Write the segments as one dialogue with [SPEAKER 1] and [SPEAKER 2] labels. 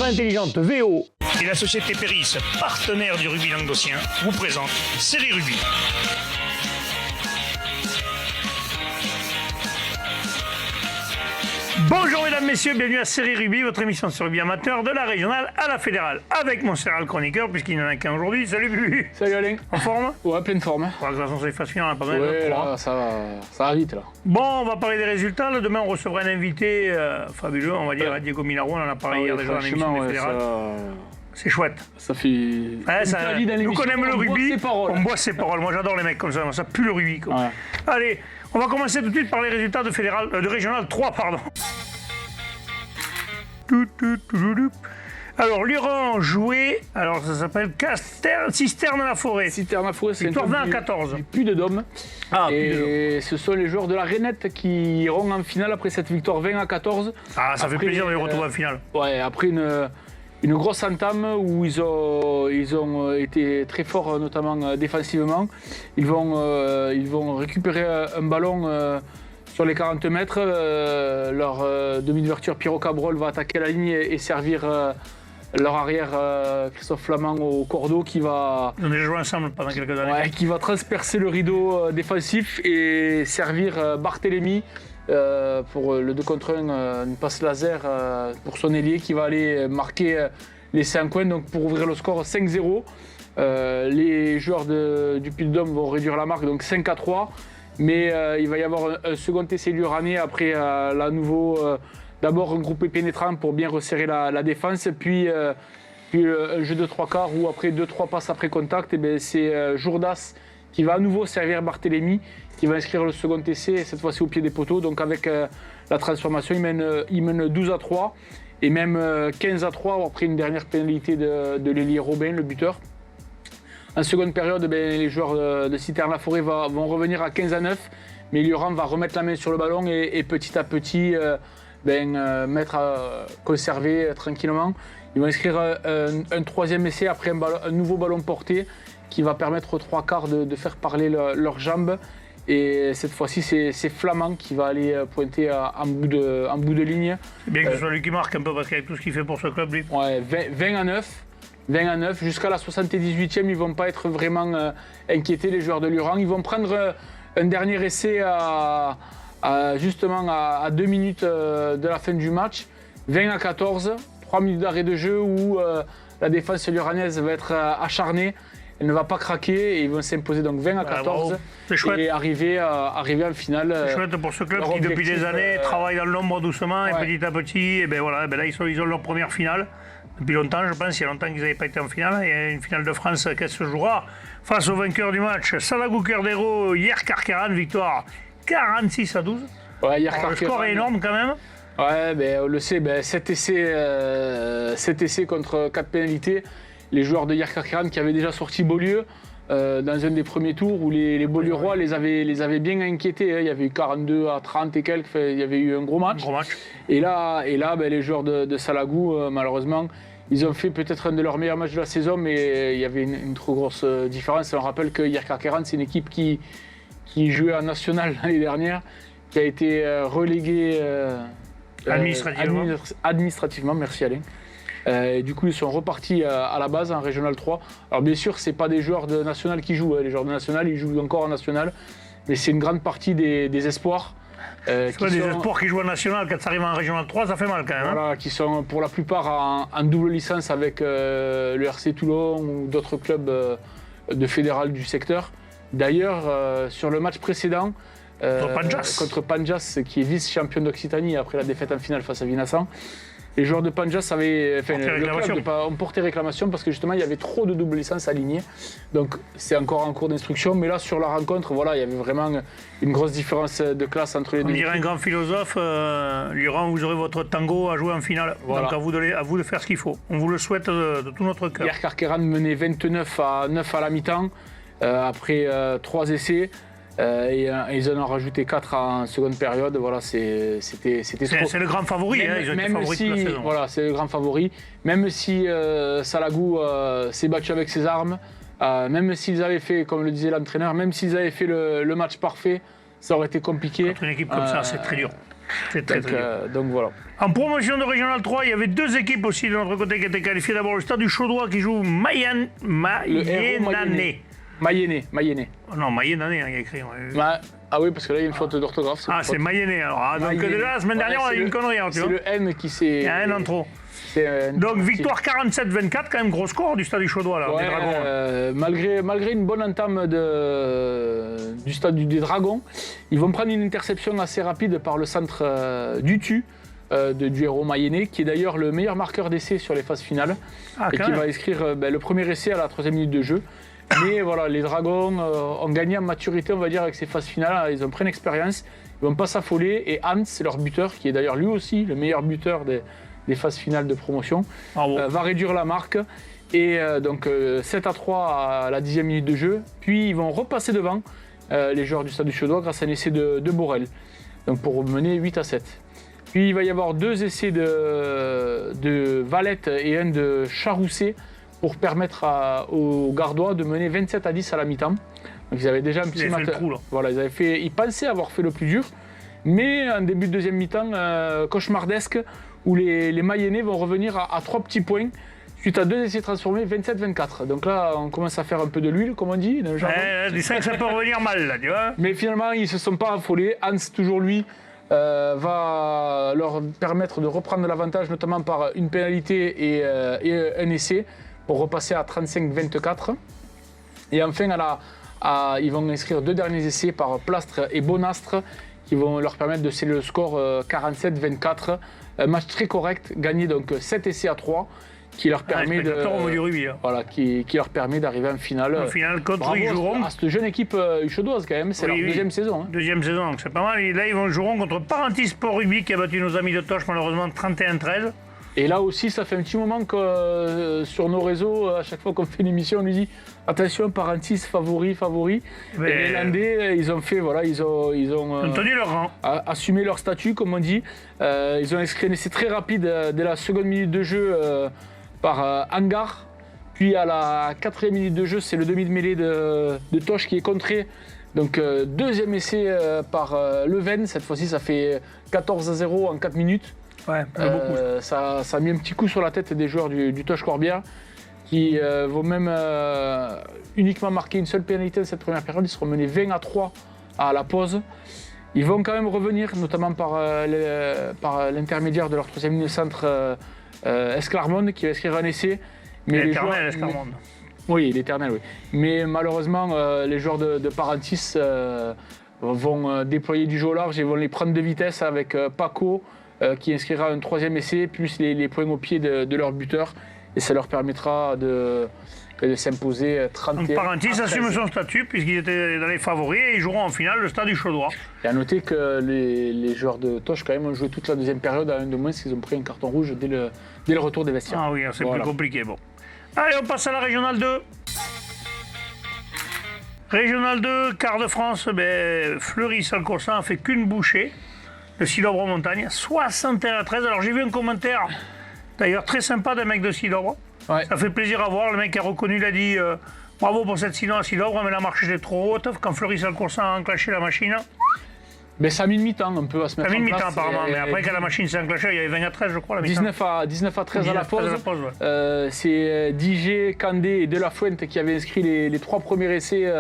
[SPEAKER 1] montre intelligente VO
[SPEAKER 2] Et la société Péris, partenaire du rugby languedocien, vous présente Série Rugby. Bonjour mesdames, messieurs, bienvenue à Série Rugby, votre émission sur rugby amateur de la régionale à la fédérale. Avec mon céréal chroniqueur, puisqu'il n'y en a qu'un aujourd'hui. Salut Bubu.
[SPEAKER 3] Salut Alain.
[SPEAKER 2] En forme?
[SPEAKER 3] Ouais, pleine forme.
[SPEAKER 2] De toute façon, c'est facile, on a pas mal.
[SPEAKER 3] Ouais, là, ça va vite là.
[SPEAKER 2] Bon, on va parler des résultats. Là, demain, on recevra un invité fabuleux, on va dire, Diego Milaro. On en a parlé hier déjà dans l'émission des fédérales. C'est chouette.
[SPEAKER 3] Ça fait.
[SPEAKER 2] Nous qu'on aime le rugby, on boit ses paroles. Moi, j'adore les mecs comme ça pue le rugby. Quoi. Ouais. Allez, on va commencer tout de suite par les résultats de Régional 3, pardon. Alors, Luran joué, alors ça s'appelle Cisterne-la-Forêt.
[SPEAKER 3] Cisterne-la-Forêt, c'est
[SPEAKER 2] victoire 20 à 14.
[SPEAKER 3] Du Puy-de-Dôme. Et ce sont les joueurs de la Rainette qui iront en finale après cette victoire 20 à 14.
[SPEAKER 2] Ah, ça fait plaisir de les retrouver en finale.
[SPEAKER 3] Ouais, après une grosse entame où ils ont été très forts, notamment défensivement. Ils vont récupérer un ballon sur les 40 mètres. Leur demi d'ouverture, Pierrot Cabrol, va attaquer la ligne et servir leur arrière, Christophe Flamand, au cordeau qui va...
[SPEAKER 2] Ils ont déjà joué ensemble pendant quelques années.
[SPEAKER 3] Ouais, qui va transpercer le rideau défensif et servir Barthélémy pour le 2 contre 1, une passe laser pour son ailier qui va aller marquer l'essai en coin, donc pour ouvrir le score 5-0. Les joueurs du Puy-de-Dôme vont réduire la marque, donc 5 à 3. Mais il va y avoir un second essai luranais après d'abord un groupé pénétrant pour bien resserrer la défense, puis un jeu de 3 quarts où après 2-3 passes après contact, et c'est Jourdas qui va à nouveau servir Barthélémy, qui va inscrire le second essai, cette fois-ci au pied des poteaux. Donc avec la transformation, il mène 12 à 3 et même 15 à 3 après une dernière pénalité de l'ailier Robin, le buteur. En seconde période, les joueurs de Cisterne-la-Forêt vont revenir à 15 à 9, mais Luran va remettre la main sur le ballon et petit à petit conserver tranquillement. Ils vont inscrire un troisième essai après un nouveau ballon porté qui va permettre aux 3 quarts de faire parler leurs jambes. Et cette fois-ci, c'est Flamand qui va aller pointer en bout de ligne.
[SPEAKER 2] C'est bien que ce soit lui qui marque un peu, parce qu'avec tout ce qu'il fait pour ce club, lui.
[SPEAKER 3] Ouais, 20 à 9. 20 à 9, jusqu'à la 78e, ils ne vont pas être vraiment inquiétés, les joueurs de Luran. Ils vont prendre un dernier essai justement à 2 minutes de la fin du match. 20 à 14, 3 minutes d'arrêt de jeu où la défense luranaise va être acharnée. Elle ne va pas craquer et ils vont s'imposer donc 20 à 14 et arriver en finale.
[SPEAKER 2] C'est chouette pour ce club qui depuis des années travaille dans l'ombre doucement et petit à petit. Et là ils ont leur première finale. Depuis longtemps, je pense, il y a longtemps qu'ils n'avaient pas été en finale. Il y a une finale de France qui se jouera face au vainqueur du match. Salagou Cordero, hier Carqueran, victoire 46 à 12.
[SPEAKER 3] Ouais,
[SPEAKER 2] le score est énorme quand même.
[SPEAKER 3] Ouais, on le sait, 7 essais contre 4 pénalités. Les joueurs de Yerkarkeran qui avaient déjà sorti Beaulieu dans un des premiers tours où les Beaulieurois les avaient bien inquiétés. Hein. Il y avait eu 42 à 30 et quelques, il y avait eu un gros match. Et là les joueurs de Salagou, malheureusement, ils ont fait peut-être un de leurs meilleurs matchs de la saison, mais il y avait une trop grosse différence. On rappelle que Yerkarkeran, c'est une équipe qui jouait en national l'année dernière, qui a été reléguée administrativement, merci Alain. Et du coup, ils sont repartis à la base en Régional 3. Alors bien sûr, ce n'est pas des joueurs de national qui jouent. Les joueurs de national, ils jouent encore en national. Mais c'est une grande partie des espoirs.
[SPEAKER 2] C'est pas des espoirs qui jouent en national. Quand ça arrive en Régional 3, ça fait mal quand même.
[SPEAKER 3] Voilà, qui sont pour la plupart en double licence avec le RC Toulon ou d'autres clubs de fédéral du secteur. D'ailleurs, sur le match précédent, contre Panjas, qui est vice-champion d'Occitanie après la défaite en finale face à Vinassan, les joueurs de Panjas ont porté réclamation parce que justement il y avait trop de double licence alignée. Donc c'est encore en cours d'instruction. Mais là sur la rencontre, il y avait vraiment une grosse différence de classe entre les deux.
[SPEAKER 2] On dirait un grand philosophe, Luran, vous aurez votre tango à jouer en finale. Voilà. Donc à vous de faire ce qu'il faut. On vous le souhaite de tout notre cœur.
[SPEAKER 3] Hier, Carqueran menait 29 à 9 à la mi-temps après 3 essais. Et ils en ont rajouté 4 en seconde période. Voilà, c'était trop.
[SPEAKER 2] C'est le grand favori, ils ont été favoris toute la saison.
[SPEAKER 3] Voilà, c'est le grand favori. Même si Salagou s'est battu avec ses armes, même s'ils avaient fait, comme le disait l'entraîneur, même s'ils avaient fait le match parfait, ça aurait été compliqué.
[SPEAKER 2] Contre une équipe comme ça, c'est très dur. C'est très, très dur.
[SPEAKER 3] Donc voilà.
[SPEAKER 2] En promotion de Régional 3, il y avait deux équipes aussi de notre côté qui étaient qualifiées. D'abord le Stade du Chaudois qui joue Mayennanais.
[SPEAKER 3] Mayennais.
[SPEAKER 2] Oh non, Mayennanais, il y a écrit.
[SPEAKER 3] Ah oui, parce que là, il y a une faute d'orthographe.
[SPEAKER 2] C'est Mayennais alors. Donc
[SPEAKER 3] Mayennais.
[SPEAKER 2] déjà, la semaine dernière, on a eu une connerie. Tu vois.
[SPEAKER 3] C'est le N qui s'est.
[SPEAKER 2] Il y a un en trop. Donc victoire 47-24, quand même gros score du Stade du Chaudois là, des Dragons.
[SPEAKER 3] Malgré une bonne entame du Stade des Dragons, ils vont prendre une interception assez rapide par le centre Dutu du héros mayennais, qui est d'ailleurs le meilleur marqueur d'essai sur les phases finales et qui va inscrire le premier essai à la 3e minute de jeu. Mais voilà, les Dragons ont gagné en maturité, on va dire, avec ces phases finales. Ils ont pris une expérience, ils ne vont pas s'affoler. Et Hans, leur buteur, qui est d'ailleurs lui aussi le meilleur buteur des phases finales de promotion, va réduire la marque. Et donc 7-3 à la 10e minute de jeu. Puis ils vont repasser devant les joueurs du Stade du Chaudois grâce à un essai de Borel. Donc pour mener 8-7. Puis il va y avoir deux essais de Valette et un de Charousset pour permettre aux Gardois de mener 27-10 à la mi-temps. Donc ils avaient déjà un petit match. Voilà, ils pensaient avoir fait le plus dur, mais en début de deuxième mi-temps cauchemardesque où les Mayennais vont revenir à 3 petits points suite à 2 essais transformés, 27-24. Donc là, on commence à faire un peu de l'huile, comme on dit.
[SPEAKER 2] Du 5, ça peut revenir mal, là, tu vois.
[SPEAKER 3] Mais finalement, ils ne se sont pas affolés. Hans, toujours lui, va leur permettre de reprendre l'avantage, notamment par une pénalité et un essai, pour repasser à 35-24. Et enfin, ils vont inscrire 2 derniers essais par Plastre et Bonastre, qui vont leur permettre de sceller le score 47-24. Un match très correct, gagné donc 7 essais à 3, qui leur permet qui leur permet d'arriver en finale.
[SPEAKER 2] En finale contre Jouron.
[SPEAKER 3] Cette jeune équipe chaudoise quand même, c'est leur deuxième saison. Hein.
[SPEAKER 2] Deuxième saison, donc c'est pas mal. Et là, ils vont Jouron contre Parentis Sport Rugby, qui a battu nos amis de Toche malheureusement 31-13.
[SPEAKER 3] Et là aussi, ça fait un petit moment que sur nos réseaux, à chaque fois qu'on fait une émission, on nous dit attention, Parentis, favori. Et les Landais, ils ont fait, ils ont
[SPEAKER 2] tenu leur rang.
[SPEAKER 3] Assumé leur statut, comme on dit. Ils ont inscrit un essai très rapide dès la seconde minute de jeu par Hangar. Puis à la 4e minute de jeu, c'est le demi de mêlée de Toche qui est contré. Donc deuxième essai par Leven. Cette fois-ci, ça fait 14-0 en 4 minutes.
[SPEAKER 2] Ouais, beaucoup.
[SPEAKER 3] Ça a mis un petit coup sur la tête des joueurs du Toche Corbière qui vont même uniquement marquer une seule pénalité de cette première période. Ils seront menés 20-3 à la pause. Ils vont quand même revenir, notamment par l'intermédiaire de leur 3e ligne de centre Esclarmonde qui va inscrire un essai.
[SPEAKER 2] L'éternel Esclarmonde.
[SPEAKER 3] Oui, l'éternel, oui. Mais malheureusement, les joueurs de Parentis vont déployer du jeu au large et vont les prendre de vitesse avec Paco, qui inscrira un 3e essai, plus les points au pied de leur buteur. Et ça leur permettra de s'imposer 31.
[SPEAKER 2] Parentis assume son statut puisqu'il était dans les favoris et ils joueront en finale le Stade du Chaudois.
[SPEAKER 3] Et à noter que les joueurs de Toche quand même ont joué toute la deuxième période à un de moins, parce qu'ils ont pris un carton rouge dès le retour des vestiaires.
[SPEAKER 2] Ah oui, c'est plus compliqué. Bon. Allez, on passe à la Régionale 2. Régionale 2, quart de France, Fleury-Salcoursan a fait qu'une bouchée. Le Silobre Montagne, 61-13. Alors j'ai vu un commentaire, d'ailleurs très sympa d'un mec de Silobre. Ouais. Ça fait plaisir à voir. Le mec a reconnu, il a dit bravo pour cette saison à Silobre, mais la marche était trop haute. Quand Fleury-Salcoursan a enclenché la machine.
[SPEAKER 3] Mais ça a mis une mi-temps un peu à se mettre en place. Ça a mis une mi-temps
[SPEAKER 2] apparemment, mais après quand la machine s'est enclenchée, il y avait 20-13 je crois. La
[SPEAKER 3] 19 à 13 à la pause. Ouais. C'est DJ, Candé et De La Fuente qui avaient inscrit les 3 premiers essais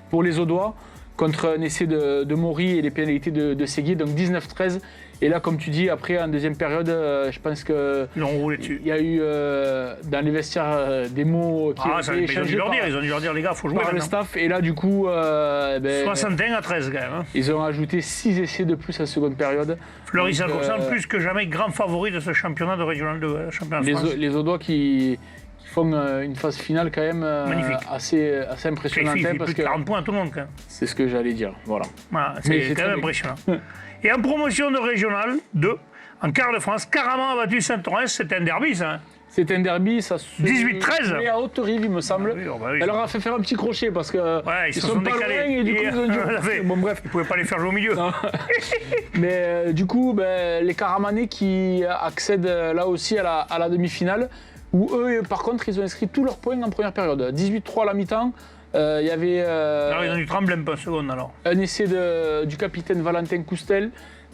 [SPEAKER 3] pour les Audois, contre un essai de Maury et les pénalités de Séguier, donc 19-13. Et là, comme tu dis, après, en deuxième période, je pense que
[SPEAKER 2] ils ont roulé dessus.
[SPEAKER 3] Il y a eu dans les vestiaires des mots qui ont été échangés
[SPEAKER 2] ils ont dû leur dire, les gars, il faut jouer
[SPEAKER 3] par le staff. Et là, du coup...
[SPEAKER 2] 61-13 quand même. Hein.
[SPEAKER 3] Ils ont ajouté 6 essais de plus en seconde période.
[SPEAKER 2] Fleury-Salcoursan, plus que jamais, grand favori de ce championnat de Régional 2, championnat de France.
[SPEAKER 3] Les Audois qui font une phase finale quand même assez impressionnante.
[SPEAKER 2] Il fait plus de 40 points à tout le monde. Quand même.
[SPEAKER 3] C'est ce que j'allais dire. Voilà.
[SPEAKER 2] C'est quand même impressionnant. Et en promotion de Régional 2, en quart de France, Caraman a battu Saint-Ouen. C'était un derby, ça. Hein.
[SPEAKER 3] C'était un derby, ça se
[SPEAKER 2] 18-13.
[SPEAKER 3] Mais à Haute-Rive, il me semble. Elle leur a fait faire un petit crochet parce que
[SPEAKER 2] ils sont pas
[SPEAKER 3] décalés. Loin et du coup, ils ont dû...
[SPEAKER 2] Bon, bref, ils ne pouvaient pas les faire jouer au milieu.
[SPEAKER 3] Mais du coup, les Caramanais qui accèdent là aussi à la demi-finale, où eux, par contre, ils ont inscrit tous leurs points en première période. 18-3 à la mi-temps. Il y avait
[SPEAKER 2] alors ils ont dû trembler un peu seconde alors.
[SPEAKER 3] Un essai du capitaine Valentin Coustel,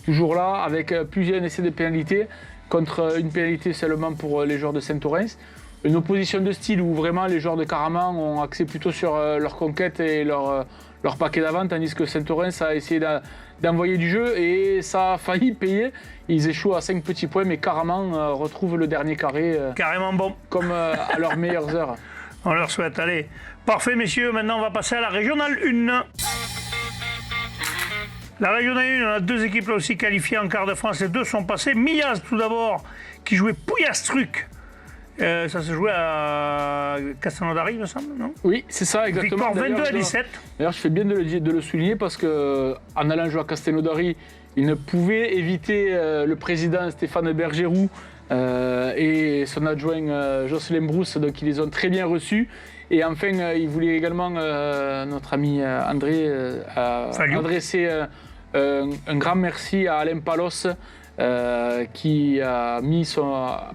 [SPEAKER 3] toujours là, avec plusieurs essais de pénalité, contre une pénalité seulement pour les joueurs de Saint-Orens. Une opposition de style où vraiment les joueurs de Caraman ont axé plutôt sur leur conquête et leur paquet d'avant, tandis que Saint-Orens a essayé d'envoyer du jeu et ça a failli payer. Ils échouent à 5 petits points, mais Caraman retrouve le dernier carré
[SPEAKER 2] Carrément bon.
[SPEAKER 3] comme à leurs meilleures heures.
[SPEAKER 2] On leur souhaite, allez. Parfait, messieurs. Maintenant, on va passer à la régionale 1. La régionale 1, on a 2 équipes là aussi qualifiées en quart de France. Les 2 sont passées. Millas, tout d'abord, qui jouait Pouillastruc. Ça se jouait à Castelnaudary, il me semble, non?
[SPEAKER 3] Oui, c'est ça, exactement.
[SPEAKER 2] Victoire 22 à 17.
[SPEAKER 3] D'ailleurs, je fais bien de le souligner parce qu'en allant jouer à Castelnaudary, il ne pouvait éviter le président Stéphane Bergeroux et son adjoint Jocelyn Brousse, donc ils les ont très bien reçus. Et enfin, il voulait également, notre ami André, adresser un grand merci à Alain Palos, qui a mis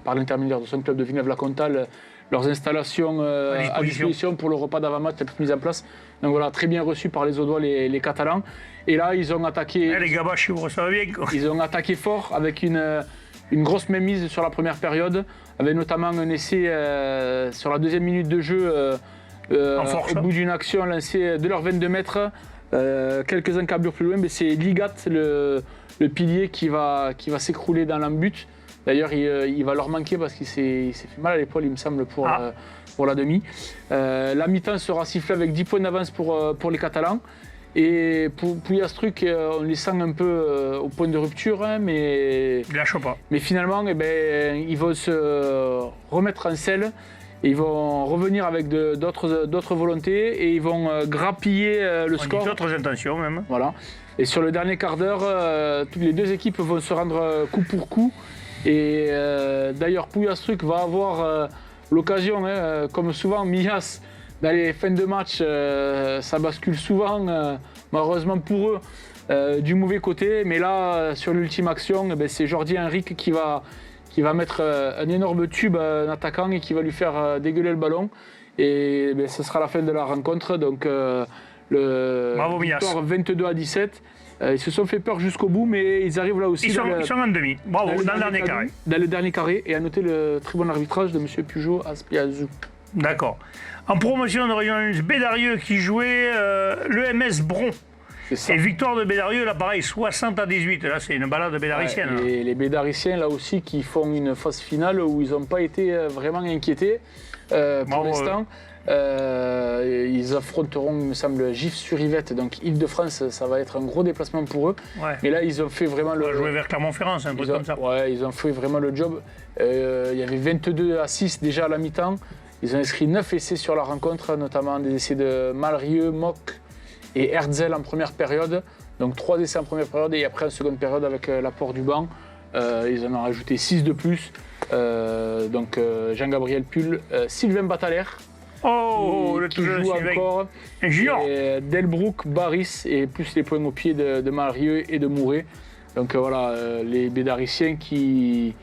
[SPEAKER 3] par l'intermédiaire de son club de Villeneuve-la-Comtale leurs installations à disposition pour le repas d'avant-match mise en place. Donc voilà, très bien reçu par les Audois, les Catalans. Et là, ils ont attaqué.
[SPEAKER 2] Les Gabaches, vous recevez bien, quoi.
[SPEAKER 3] Ils ont attaqué fort avec une grosse mainmise sur la première période, avec notamment un essai sur la deuxième minute de jeu au bout d'une action lancée de leurs 22 mètres. Quelques encablures plus loin, mais c'est Ligat, le pilier, qui va s'écrouler dans l'embut. D'ailleurs, il va leur manquer parce qu'il s'est fait mal à l'épaule, il me semble, pour la demi. La mi-temps sera sifflée avec 10 points d'avance pour les Catalans. Et pour Pouillastruc, on les sent un peu au point de rupture, hein, mais
[SPEAKER 2] Il lâche pas.
[SPEAKER 3] Mais finalement, ils vont se remettre en selle. Et ils vont revenir avec d'autres volontés et ils vont grappiller le score.
[SPEAKER 2] D'autres intentions même.
[SPEAKER 3] Voilà. Et sur le dernier quart d'heure, toutes les 2 équipes vont se rendre coup pour coup. Et d'ailleurs, Pouillastruc va avoir l'occasion, comme souvent, Millas, dans les fins de match, ça bascule souvent, malheureusement pour eux, du mauvais côté. Mais là, sur l'ultime action, c'est Jordi Henrique qui va mettre un énorme tube à un attaquant et qui va lui faire dégueuler le ballon. Et ce sera la fin de la rencontre. Donc
[SPEAKER 2] Bravo,
[SPEAKER 3] victoire 22 à 17. Ils se sont fait peur jusqu'au bout, mais ils arrivent là aussi.
[SPEAKER 2] Ils sont en demi. Bravo, dans le dernier carré.
[SPEAKER 3] Dans le dernier carré. Et à noter le très bon arbitrage de M. Pujol Aspiazou.
[SPEAKER 2] D'accord. En promotion de Région 1, Bédarieux qui jouait l'EMS Bron. Et victoire de Bédarieux, là pareil, 60 à 18. Là, c'est une balade bédaricienne.
[SPEAKER 3] Ouais, et les Bédariciens, là aussi, qui font une phase finale où ils n'ont pas été vraiment inquiétés pour l'instant. Ils affronteront, il me semble, Gif-sur-Yvette, donc Île-de-France, ça va être un gros déplacement pour eux. Ouais. Mais là, ils ont fait vraiment
[SPEAKER 2] le. Jouer vers Clermont-Ferrand, c'est un peu comme ça.
[SPEAKER 3] Ouais, ils ont fait vraiment le job. Il y avait 22 à 6 déjà à la mi-temps. Ils ont inscrit 9 essais sur la rencontre, notamment des essais de Malrieux, Mock et Herzl en première période. Donc 3 essais en première période et après en seconde période avec l'apport du banc. Ils en ont rajouté 6 de plus. Donc Jean-Gabriel Pull, Sylvain Bataler. Qui joue encore. Et Delbrook, Baris et plus les points au pied de Malrieux et de Mouret. Donc voilà, les Bédariciens qui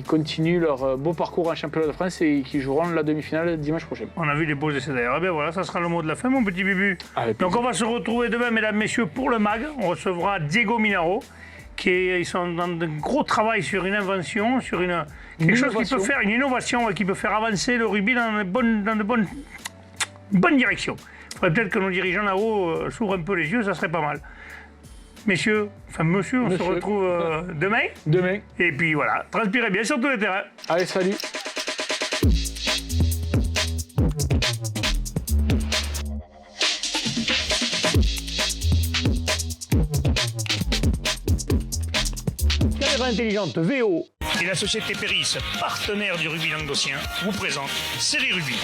[SPEAKER 3] continuent leur beau parcours en championnat de France et qui joueront la demi-finale dimanche prochain.
[SPEAKER 2] On a vu les beaux essais d'ailleurs. Eh bien voilà, ça sera le mot de la fin, mon petit Bibu. Donc on va se retrouver demain, mesdames, messieurs, pour le MAG. On recevra Diego Minaro, ils sont dans de gros travail sur une invention, sur quelque chose qui peut faire une innovation qui peut faire avancer le rugby dans de bonnes directions. Il faudrait peut-être que nos dirigeants là-haut s'ouvrent un peu les yeux, ça serait pas mal. Monsieur, on se retrouve demain.
[SPEAKER 3] Demain.
[SPEAKER 2] Et puis voilà, transpirez bien sur tous les terrains.
[SPEAKER 3] Allez, salut.
[SPEAKER 2] Caméra intelligente VO et la société Péris, partenaire du rugby languedocien, vous présente Série Rugby.